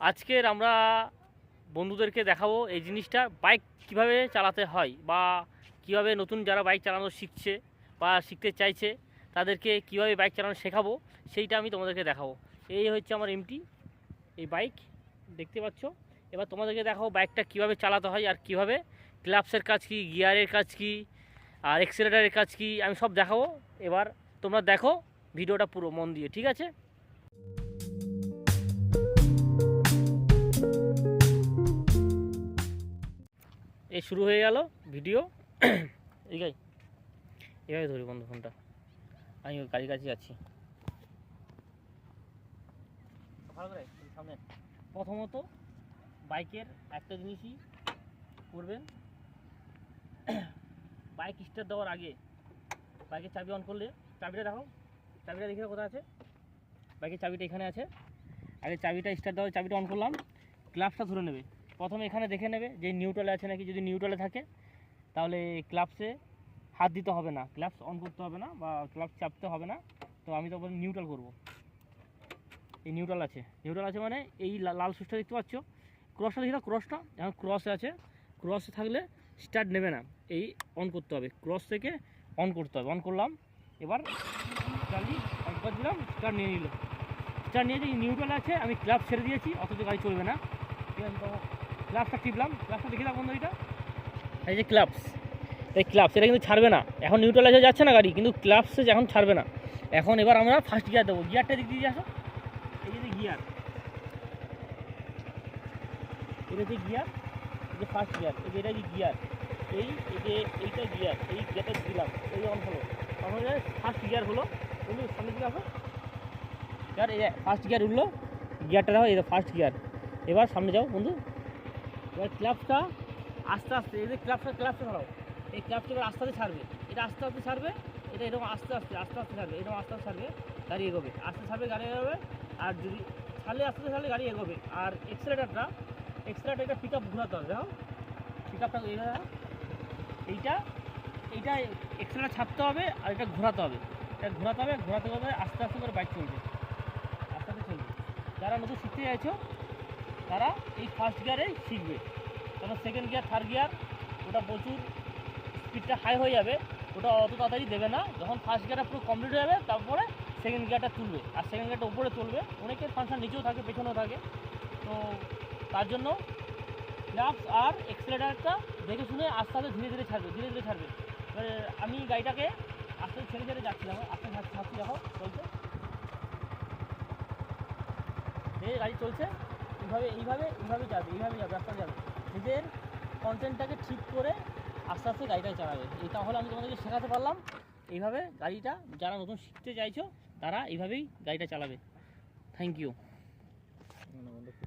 আজকের আমরা বন্ধুদেরকে দেখাবো এই জিনিসটা, বাইক কিভাবে চালাতে হয় বা কিভাবে নতুন যারা বাইক চালানো শিখছে বা শিখতে চাইছে তাদেরকে কিভাবে বাইক চালানো শেখাবো সেইটা আমি তোমাদেরকে দেখাবো। এই হচ্ছে আমার এমটি, এই বাইক দেখতে পাচ্ছ। এবার তোমাদেরকে দেখাবো বাইকটা কিভাবে চালাতে হয় আর কিভাবে ক্লাপসের কাজ কী, গিয়ারের কাজ কী আর এক্সেলেটারের কাজ কী আমি সব দেখাবো। এবার তোমরা দেখো ভিডিওটা পুরো মন দিয়ে, ঠিক আছে? এই শুরু হয়ে গেল ভিডিও। এভাবে ধরি বন্ধু ফোনটা, আমি গাড়ির কাছে যাচ্ছি। ভালো করে সামনে প্রথমত বাইকের একটা জিনিসই করবেন, বাইক স্টার্ট দেওয়ার আগে বাইকের চাবি অন করলে, চাবিটা দেখো, চাবিটা দেখে কোথায় আছে, বাইকের চাবিটা এখানে আছে। আগে চাবিটা স্টার্ট দেওয়ার চাবিটা অন করলাম, ক্লাপসটা ধরে নেবে। প্রথমে এখানে দেখে নেবে যে নিউট্রালে আছে নাকি, যদি নিউট্রালে থাকে তাহলে ক্লাপসে হাত দিতে হবে না, ক্লাপস অন করতে হবে না বা ক্লাপস চাপতে হবে না। তো আমি তখন নিউট্রাল করব। এই নিউট্রাল আছে মানে এই লাল সুইচটা দেখতে পাচ্ছ, ক্রসটা দেখি না, ক্রসটা এখন ক্রসে আছে, ক্রসে থাকলে স্টার্ট নেবে না, এই অন করতে হবে, ক্রস থেকে অন করতে হবে। অন করলাম, এবার চালি একবার দিলাম, স্টার্ট নিয়ে নিল। স্টার্ট নিয়ে যে নিউট্রাল আছে, আমি ক্লাব ছেড়ে দিয়েছি, অথচ গাড়ি চলবে না। ঠিক আছে, তো ক্লাবটা টিপলাম, ক্লাবটা দেখে বন্ধু, এই যে ক্লাবস, এই ক্লাবস এটা কিন্তু ছাড়বে না। এখন নিউট্রালাইজে যাচ্ছে না গাড়ি, কিন্তু ক্লাবসে এখন ছাড়বে না। এখন এবার আমরা ফার্স্ট গিয়ার দেবো, গিয়ারটা দিক দিয়ে আসো, এই যে গিয়ার, এটা যে গিয়ার, এই যে ফার্স্ট গিয়ার, এই যে এটা যে গিয়ার, এই যে এইটা গিয়ার, এই গিয়ারটা দিলাম, এই অন হলো, তখন ফার্স্ট গিয়ার হলো। বন্ধু সামনে দিকে আসো, গিয়ার এই ফার্স্ট গিয়ার উঠলো, গিয়ারটা দেখো, এই ফার্স্ট গিয়ার। এবার সামনে যাও বন্ধু, এবার ক্লাবসটা আস্তে আস্তে, এই যে ক্লাবসটা ধরাও, এই ক্লাবসটা এবার আস্তে আস্তে ছাড়বে, এটা আস্তে আস্তে ছাড়বে, এটা এরকম আস্তে আস্তে ছাড়বে, এরকম আস্তে আস্তে ছাড়বে, গাড়ি এগোবে, আস্তে ছাড়বে গাড়ি এগোবে। আর যদি ছাড়লে আস্তে আস্তে ছাড়লে গাড়ি এগোবে। আর এক্সেলেটারটা এটা পিক আপ ঘোরাতে হবে, দেখো পিক আপটা এইটা এইটা এক্সেলেটার ছাড়তে হবে আর এটা ঘোরাতে হবে, ঘোরাতে হবে, আস্তে আস্তে করে বাইক চলবে, আস্তে আস্তে চলবে। যারা নতুন শিখতে চাইছো তারা এই ফার্স্ট গিয়ারে শিখবে, কারণ সেকেন্ড গিয়ার থার্ড গিয়ার ওটা প্রচুর স্পিডটা হাই হয়ে যাবে, ওটা অত তাড়াতাড়ি দেবে না। যখন ফার্স্ট গিয়ারটা পুরো কমপ্লিট হয়ে যাবে তারপরে সেকেন্ড গিয়ারটা তুলবে, আর সেকেন্ড গিয়ারটা উপরে তুলবে। অনেকের ফাংশন নিচেও থাকে, পেছনেও থাকে, তো তার জন্য ক্লাবস আর এক্সেলেটারটা দেখে শুনে আস্তে আস্তে ধীরে ধীরে ছাড়বে। এবারে আমি গাড়িটাকে আস্তে ছেড়ে যাচ্ছিলাম, আস্তে ছাড়ছি, দেখো চলছে, গাড়ি চলছে, এইভাবে যাবে, রাস্তা যাবে। নিজের কন্টেন্টটাকে ঠিক করে আস্তে আস্তে গাড়িটা চালাবে। এই তাহলে আমি তোমাদেরকে শেখাতে পারলাম। এইভাবে গাড়িটা যারা নতুন শিখতে চাইছো তারা এইভাবেই গাড়িটা চালাবে। Thank you.